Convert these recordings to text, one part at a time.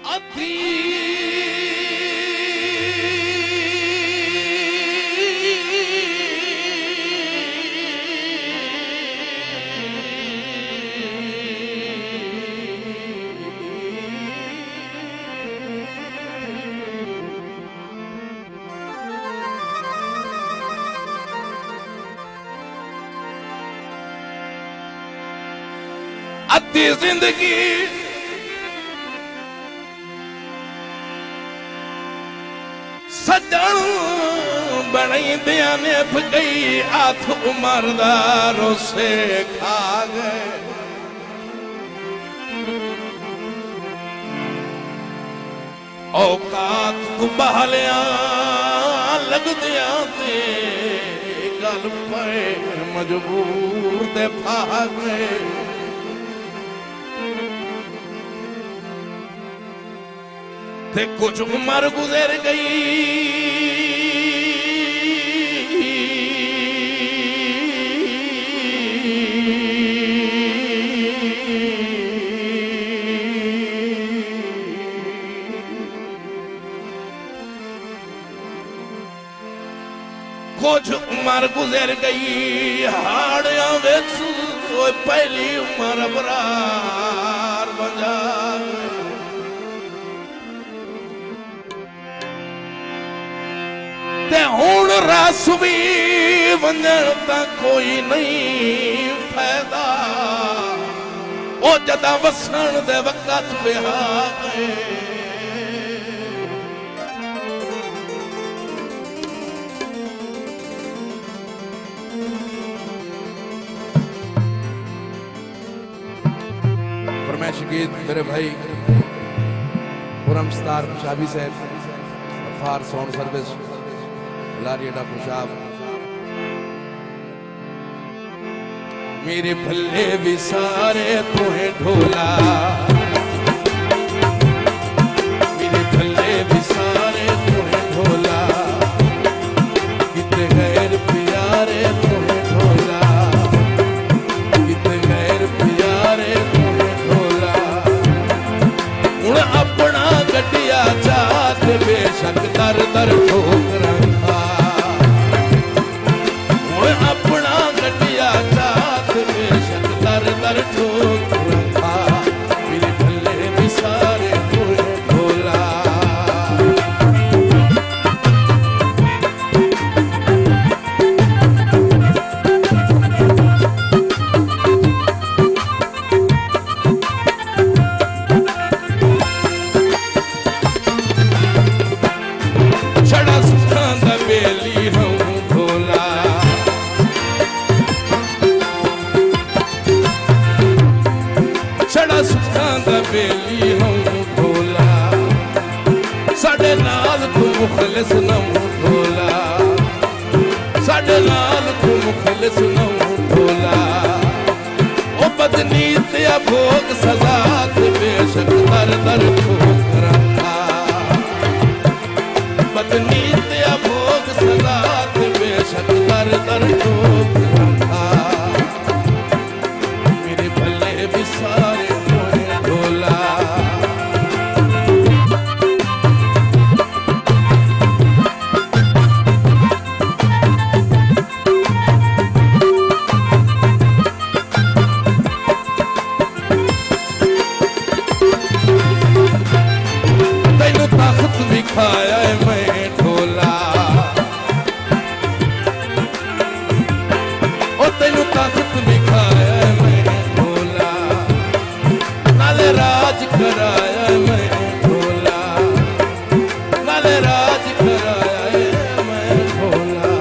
अधी जिंदगी सजन बनैंदियां ने फकई हाथ उमरदारों से खा गए। औकात को बहालियां लगदियां ते गल पे मजबूर ते फा गए। ते कुछ उम्र गुजर गई कुछ उम्र गुजर गई हाड़ियां विच पहली उम्र बरार बजा ते हुण रस भी वंजण दा कोई नहीं फायदा। ओ जदा वसन दे वक़्त बिहा गए। फरमाइश गीत मेरे भाई खुरम स्टार खुशाबी साहब गफ्फार साउंड सर्विस लारियडा खुशाब। मेरे भल्ले भी सारे तोहे ढोला, मेरे भल्ले भी सारे तोहे ढोला, कितने गैर प्यारे तोहे ढोला, कितने गैर प्यारे तोहे ढोला। हुण अपना गड्डिया चात बेशक दर दर ठोकरा दर ठोक रखा। मेरे भल्ले भी सारे तोहे ढोला। छड़ा सुखां दा बेली हूं ढोला, छड़ा सुखां दा बेली हूं ढोला। साडे नाल तू मुखलिस न ढोला, साडे नाल तू मुखलिस न ढोला। ओ बदनीत या भोग सजा ते बेशक दर दर ठोक रखा। बदनीत या भोग सजा ते बेशक दर दर ठोक रखा। मेरे भले भी सारे खाया मैं ढोला। ओ तेनू ताकत दिखाया मैं ढोला, नाले राज कराया मैं ढोला, नाले राज कराया मैं ढोला।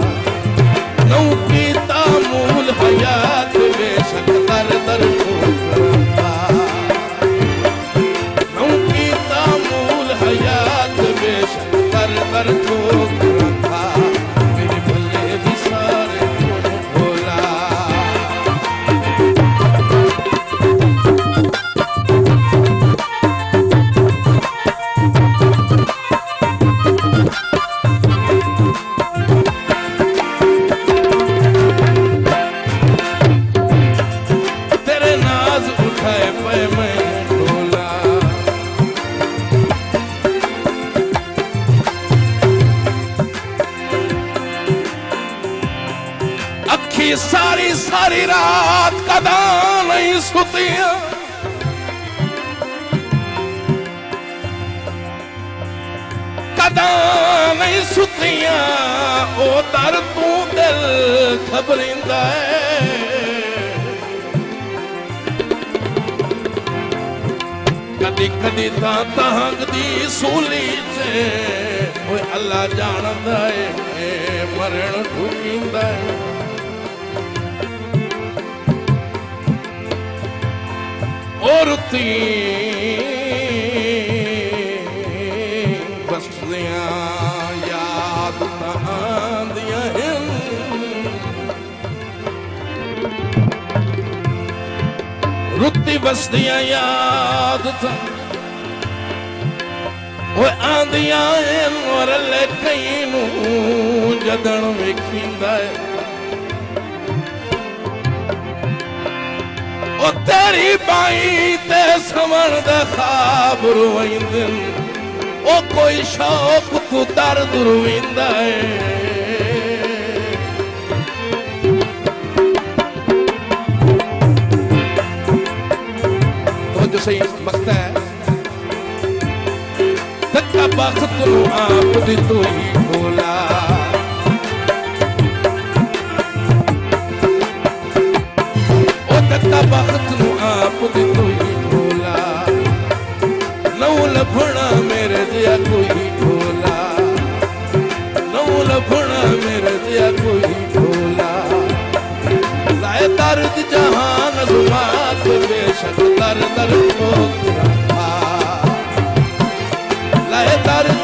नौ कीता मूल हयात बेशक दर दर ठोकरा। नौ कीता मूल हयात बेशक दर सारी सारी रात कदा नहीं सुतियां कदा नहीं सुतियां ओ दर तू दिल खबरिंदा है कदी कदी तहंग दी सूली से अल्लाह जानदा है मरण ढूंढींदा है और ती बसदियां याद आंदियां रुती बसदियां याद आंदियां और कई जदन वेखींदा है ओ तेरी बाई ते समण दे ख्वाब रुइंदन ओ कोई शौक तू दर्द रुइंदा है तो जो सही मकता है तक्का बख्त नु आप दी तू ही भोला तक्का बख्त नु आप दी तू ही भोला नौ लभना मेरे दिया कोई भोला नौ लभना मेरे दिया कोई भोला लाए दर्द जहान जुमात बेशक दर दर को लाए दर्द